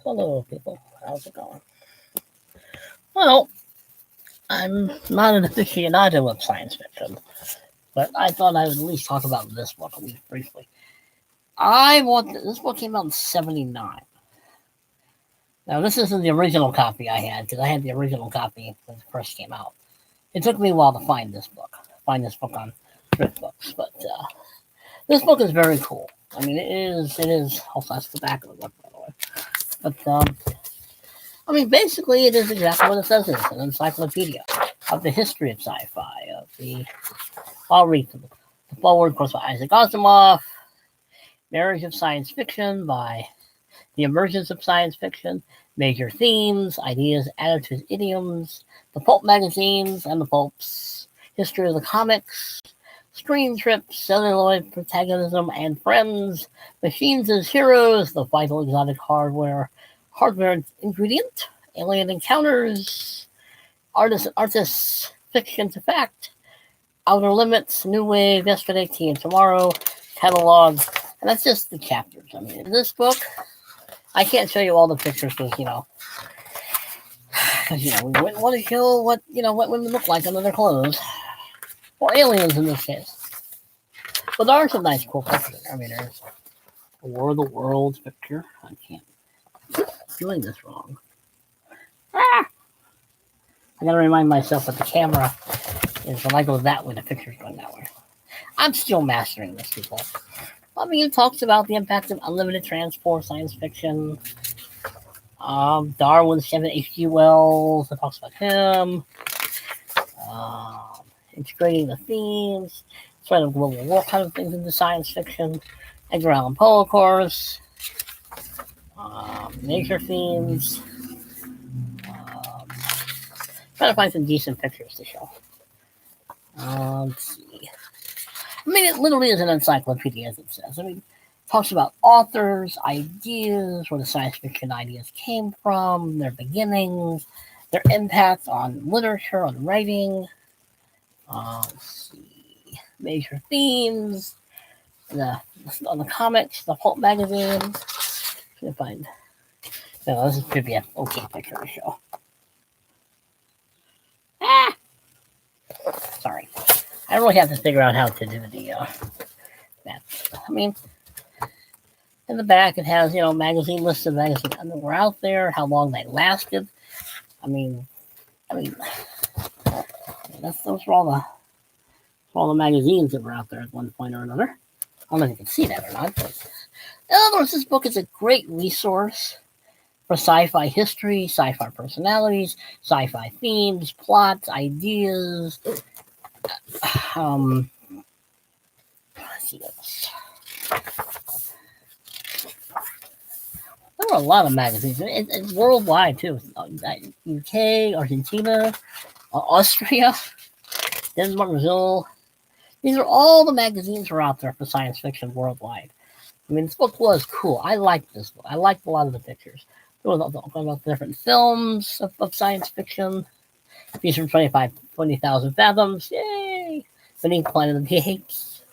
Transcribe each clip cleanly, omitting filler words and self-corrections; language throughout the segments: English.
Hello, people. How's it going? Well, I'm not an aficionado of science fiction, but I thought I would at least talk about this book at least briefly. This book came out in '79. Now, this isn't the original copy I had because I had the original copy when it first came out. It took me a while to find this book on thrift books, but this book is very cool. I mean, it is. Also, that's the back of the book, by the way. But I mean, basically, it is exactly what it says. It's an encyclopedia of the history of sci-fi. I'll read the forward, of course, by Isaac Asimov. Marriage of Science Fiction by The Emergence of Science Fiction. Major themes, ideas, attitudes, idioms. The pulp magazines and the pulps. History of the comics. Screen trips, celluloid protagonism and friends. Machines as heroes. The vital exotic hardware ingredient, alien encounters, artists, fiction to fact, outer limits, new wave, yesterday, tea, and tomorrow, catalog, and that's just the chapters. I mean, in this book, I can't show you all the pictures because we wouldn't want to show what women look like under their clothes, or aliens in this case. But there are some nice, cool pictures. I mean, there's a War of the Worlds picture. I can't. Doing this wrong. I gotta remind myself that the camera is when I go that way, the picture's going that way. I'm still mastering this, people. I mean, it talks about the impact of unlimited transport, science fiction. Darwin's Seven H.G. Wells. It talks about him. Integrating the themes, threat of global war kind of things into science fiction. Edgar Allan Poe, of course. Nature themes. Try to find some decent pictures to show. Let's see. I mean, it literally is an encyclopedia, as it says. I mean, it talks about authors, ideas, where the science fiction ideas came from, their beginnings, their impact on literature, on writing. Let's see. Major themes, on the comics, the pulp magazines. Trying to find. No, this should be an okay picture to show. Sorry. I really have to figure out how to do that. I mean, in the back it has, magazine lists of magazines that were out there, how long they lasted. I mean, those were all the magazines that were out there at one point or another. I don't know if you can see that or not, but in other words, this book is a great resource for sci-fi history, sci-fi personalities, sci-fi themes, plots, ideas. Let's see this. There were a lot of magazines, and worldwide too. UK, Argentina, Austria, Denmark, Brazil. These are all the magazines that are out there for science fiction worldwide. I mean, this book was cool. I liked this book. I liked a lot of the pictures. There was about different films of science fiction. Featured 20,000 Fathoms. Yay! Beneath Planet of the Apes.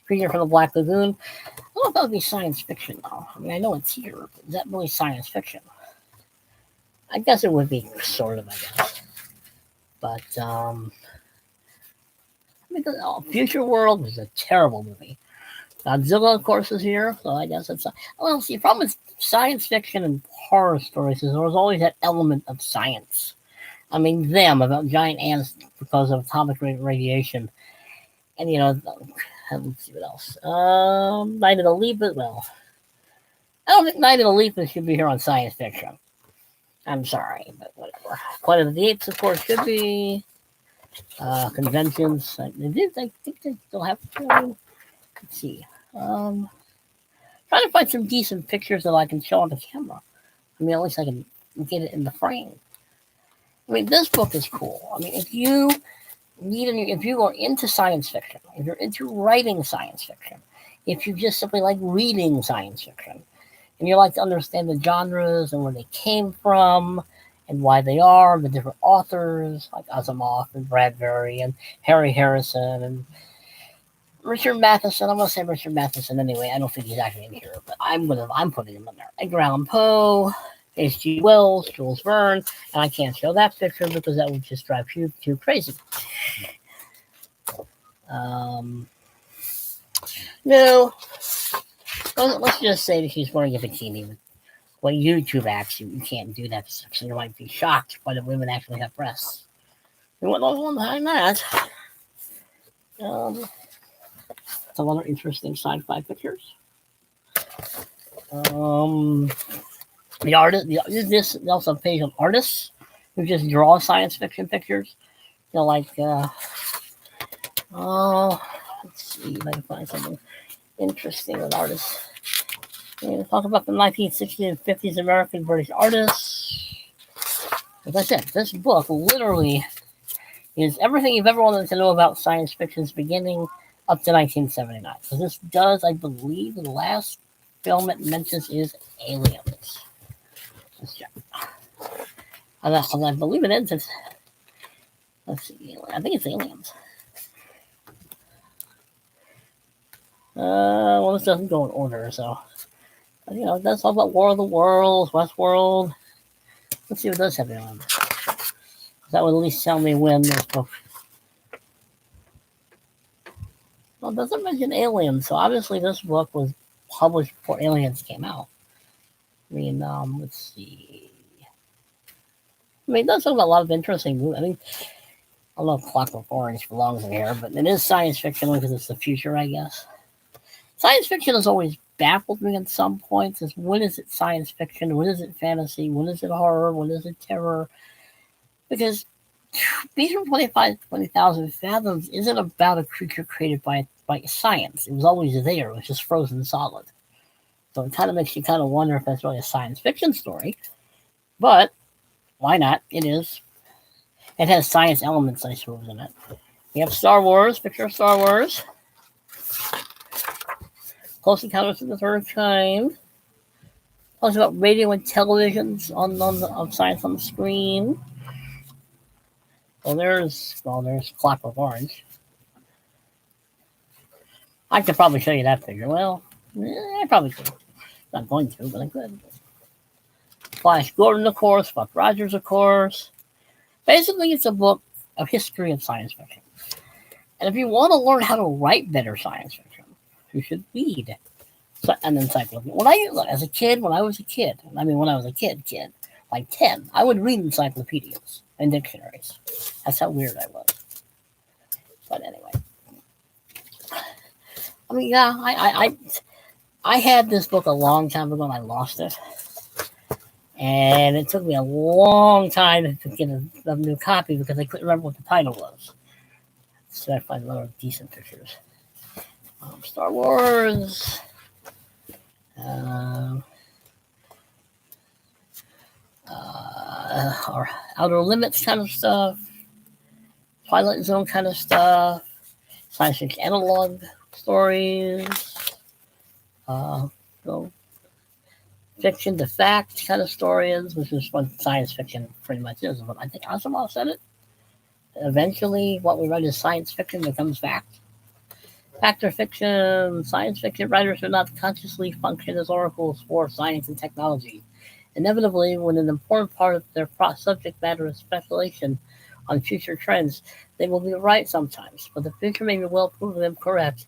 Creature from the Black Lagoon. I don't know if that would be science fiction, though. I mean, I know it's here, but is that really science fiction? I guess it would be, sort of, I guess. But, Future World was a terrible movie. Godzilla, of course, is here, so I guess it's... Well, see, the problem with science fiction and horror stories is there was always that element of science. I mean, about giant ants because of atomic radiation. And, let's see what else. Night of the Lepus, well, I don't think Night of the Lepus should be here on science fiction. I'm sorry, but whatever. Planet of the Apes, of course, should be. Conventions. I think they still have to. Let's see. Trying to find some decent pictures that I can show on the camera. I mean, at least I can get it in the frame. I mean, this book is cool. I mean, if you are into science fiction, if you're into writing science fiction, if you just simply like reading science fiction, and you like to understand the genres and where they came from and why they are, the different authors like Asimov and Bradbury and Harry Harrison and Richard Matheson. I'm gonna say Richard Matheson anyway. I don't think he's actually in here, but I'm putting him in there. Edgar Allan Poe, H.G. Wells, Jules Verne, and I can't show that picture because that would just drive you too crazy. No, let's just say that he's wearing a bikini. Well, YouTube acts, you can't do that, so you might be shocked why the women actually have breasts. And what goes on behind that? Some other interesting sci-fi pictures. The artist, this also a page of artists who just draw science fiction pictures. You know, like, let's see if I can find something interesting with artists. Talk about the 1960s and 50s American British artists. As I said, this book literally is everything you've ever wanted to know about science fiction's beginning up to 1979. So this does, I believe, the last film it mentions is Aliens. Let's check. I believe it ends. Let's see. I think it's Aliens. Well, this doesn't go in order, so it does talk about War of the Worlds, Westworld. Let's see what does have it on. That would at least tell me when this book. Well, it doesn't mention Aliens, so obviously this book was published before Aliens came out. I mean, let's see. I mean, it does talk about a lot of interesting movies. I mean, I don't know if Clockwork Orange belongs in here, but it is science fiction because it's the future, I guess. Science fiction has always baffled me at some points. Is when is it science fiction? When is it fantasy? When is it horror? When is it terror? Because Beast from 20,000 Fathoms isn't about a creature created by science. It was always there. It was just frozen solid. So it kind of makes you kind of wonder if that's really a science fiction story. But why not? It is. It has science elements, I suppose, in it. You have Star Wars, picture of Star Wars. Close Encounters of the Third Kind. Talks about radio and televisions of science on the screen. There's Clockwork Orange. I could probably show you that figure. Well, I probably could. Not going to, but I could. Flash Gordon, of course. Buck Rogers, of course. Basically, it's a book of history of science fiction. And if you want to learn how to write better science fiction, you should read an encyclopedia. When I was a kid, like 10, I would read encyclopedias and dictionaries. That's how weird I was. But anyway. I mean, yeah, I had this book a long time ago and I lost it. And it took me a long time to get a new copy because I couldn't remember what the title was. So I find a lot of decent pictures. Star Wars. Or Outer Limits kind of stuff. Twilight Zone kind of stuff. Science fiction analog stories. Fiction to fact kind of stories, which is what science fiction pretty much is. But I think Asimov said it. Eventually, what we write as science fiction becomes fact. Fact or fiction, science fiction writers do not consciously function as oracles for science and technology. Inevitably, when an important part of their subject matter is speculation on future trends, they will be right sometimes, but the future may be well prove them correct.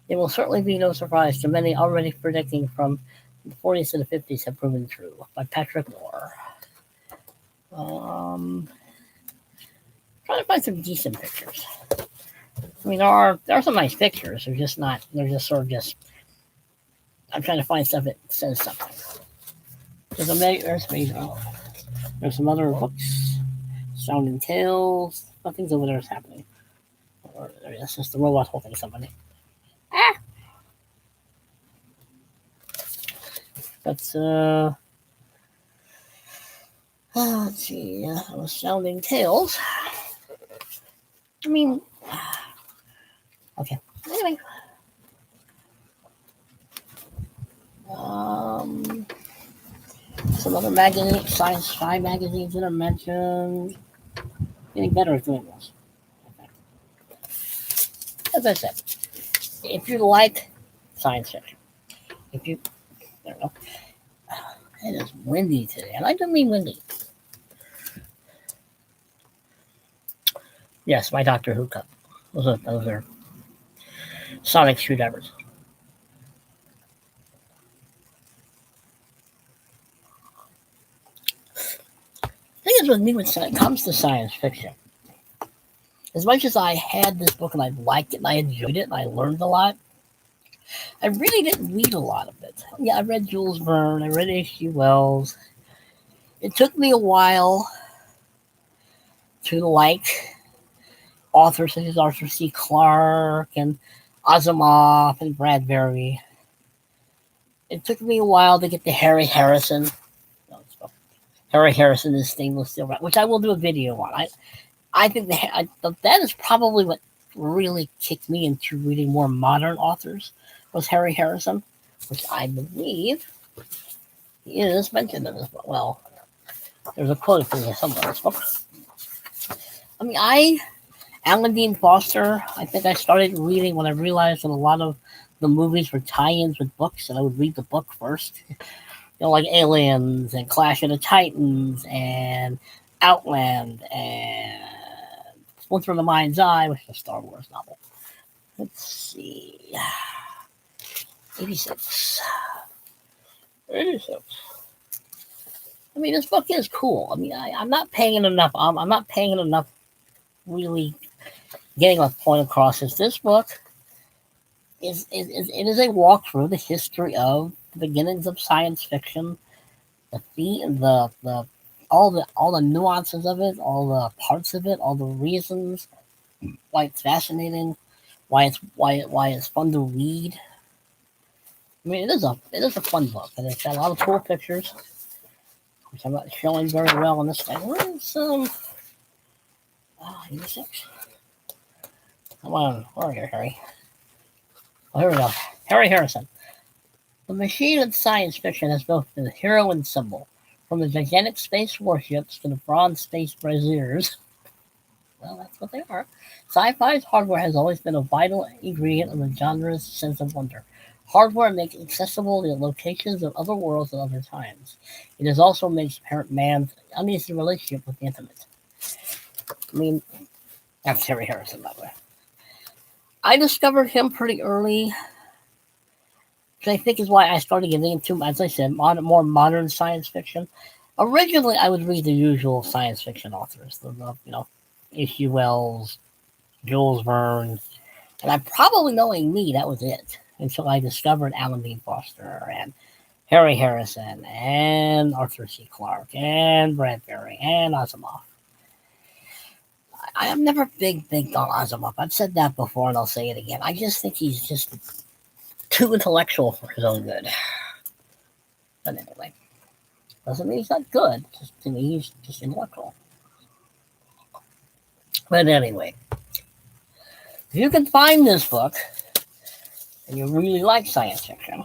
It will certainly be no surprise to many already predicting from the 40s to the 50s have proven true. By Patrick Moore. Trying to find some decent pictures. I mean, there are some nice pictures. They're just not. They're just sort of just. I'm trying to find stuff that says something. There's some other books. Sounding Tales. Nothing's over there is happening. Or it's just the robot holding somebody. That's let's see. Sounding Tales. I mean, okay. Anyway, some other magazines, sci-fi magazines that are mentioned. Getting better at doing this. Okay. As I said, if you like science fiction, if you, I don't know, it is windy today, and I don't mean windy. Yes, my Doctor Who cup. Those are sonic screwdrivers. The thing is with me, when it comes to science fiction, as much as I had this book and I liked it and I enjoyed it and I learned a lot, I really didn't read a lot of it. Yeah, I read Jules Verne, I read H.G. Wells. It took me a while to like authors such as Arthur C. Clarke and Asimov and Bradbury. It took me a while to get to Harry Harrison. Harry Harrison is Stainless Steel, which I will do a video on. I think that is probably what really kicked me into reading more modern authors was Harry Harrison, which I believe is mentioned in this book. Well, there's a quote from somewhere in this book. I mean, Alan Dean Foster, I think I started reading when I realized that a lot of the movies were tie-ins with books, and I would read the book first. Like Aliens and Clash of the Titans and Outland and One from the Mind's Eye, which is a Star Wars novel. Let's see. 86. 86. I mean, this book is cool. I mean, I'm not paying it enough. I'm not paying it enough really getting my point across. Is this book it is a walk through the history of the beginnings of science fiction, the all the nuances of it, all the parts of it, all the reasons why it's fascinating, why it's fun to read. I mean, it is a fun book, and it's got a lot of cool pictures, which I'm not showing very well on this thing. Where's 86? Come on, where are you, Harry? Oh, here we go. Harry Harrison. The machine of science fiction has both been a hero and symbol. From the gigantic space warships to the bronze space braziers. Well, that's what they are. Sci-fi's hardware has always been a vital ingredient of the genre's sense of wonder. Hardware makes accessible the locations of other worlds and other times. It has also made apparent man's uneasy relationship with the infinite. I mean, that's Harry Harrison, by the way. I discovered him pretty early, which I think is why I started getting into, as I said, more modern science fiction. Originally, I would read the usual science fiction authors, H.G. Wells, Jules Verne, and I probably, knowing me, that was it until I discovered Alan Dean Foster and Harry Harrison and Arthur C. Clarke and Bradbury and Asimov. I am never big on Asimov. I've said that before, and I'll say it again. I just think he's just too intellectual for his own good. But anyway, doesn't mean he's not good. Just to me, he's just intellectual. But anyway, if you can find this book and you really like science fiction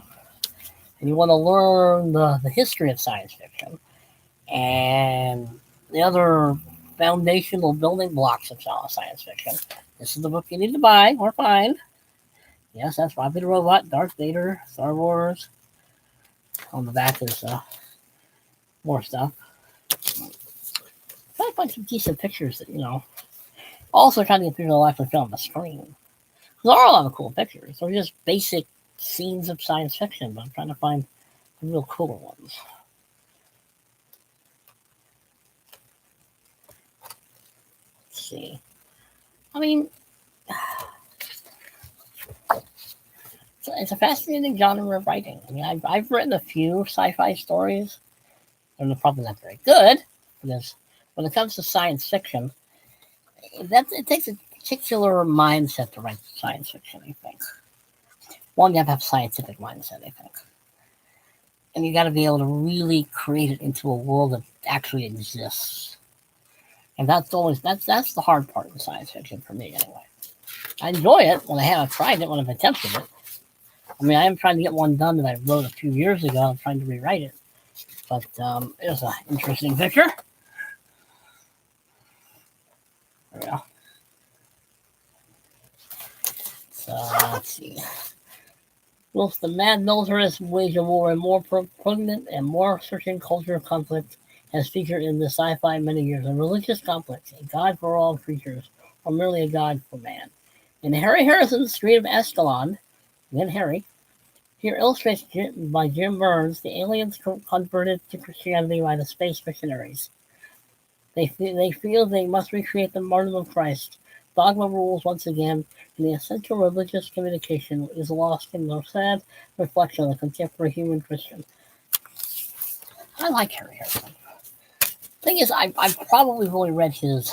and you want to learn the history of science fiction and the other foundational building blocks of science fiction, this is the book you need to buy or find. Yes, that's Robbie the Robot, Darth Vader, Star Wars. On the back is more stuff. Try to find some decent pictures that, also trying to get pictures of life and film on the screen. There are a lot of cool pictures. They're just basic scenes of science fiction, but I'm trying to find the real cooler ones. Let's see. I mean, it's a fascinating genre of writing. I mean, I've written a few sci-fi stories. They're probably not very good, because when it comes to science fiction, it takes a particular mindset to write science fiction, I think. One, you have to have a scientific mindset, I think. And you got to be able to really create it into a world that actually exists. And that's the hard part of science fiction for me, anyway. I enjoy it when I have tried it, when I've attempted it. I mean, I am trying to get one done that I wrote a few years ago. I'm trying to rewrite it. But it's an interesting picture. There we go. Let's Let's see. Whilst the mad militarists wage a war, a more pregnant and more searching cultural conflict has featured in the sci-fi many years. A religious conflict, a god for all creatures, or merely a god for man. In Harry Harrison's Street of Ascalon, again Harry, here illustrated by Jim Burns, the aliens converted to Christianity by the space missionaries. They feel they must recreate the martyrdom of Christ. Dogma rules once again, and the essential religious communication is lost in the sad reflection of the contemporary human Christian. I like Harry Harrison. Thing is, I've probably only read his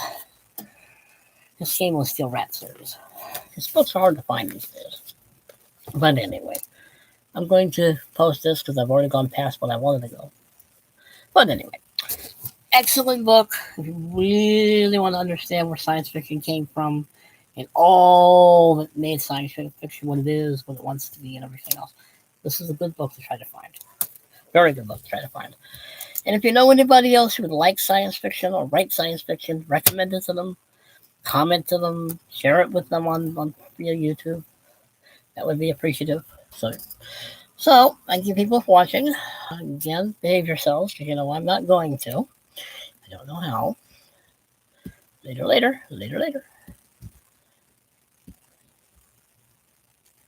Shameless Steel Rat series. His books are hard to find these days. But anyway, I'm going to post this because I've already gone past what I wanted to go. But anyway, excellent book. If you really want to understand where science fiction came from and all that made science fiction what it is, what it wants to be, and everything else, this is a good book to try to find. Very good book to try to find. And if you know anybody else who would like science fiction or write science fiction, recommend it to them, comment to them, share it with them on via YouTube. That would be appreciative. So thank you people for watching. Again, behave yourselves, because I'm not going to. I don't know how. Later.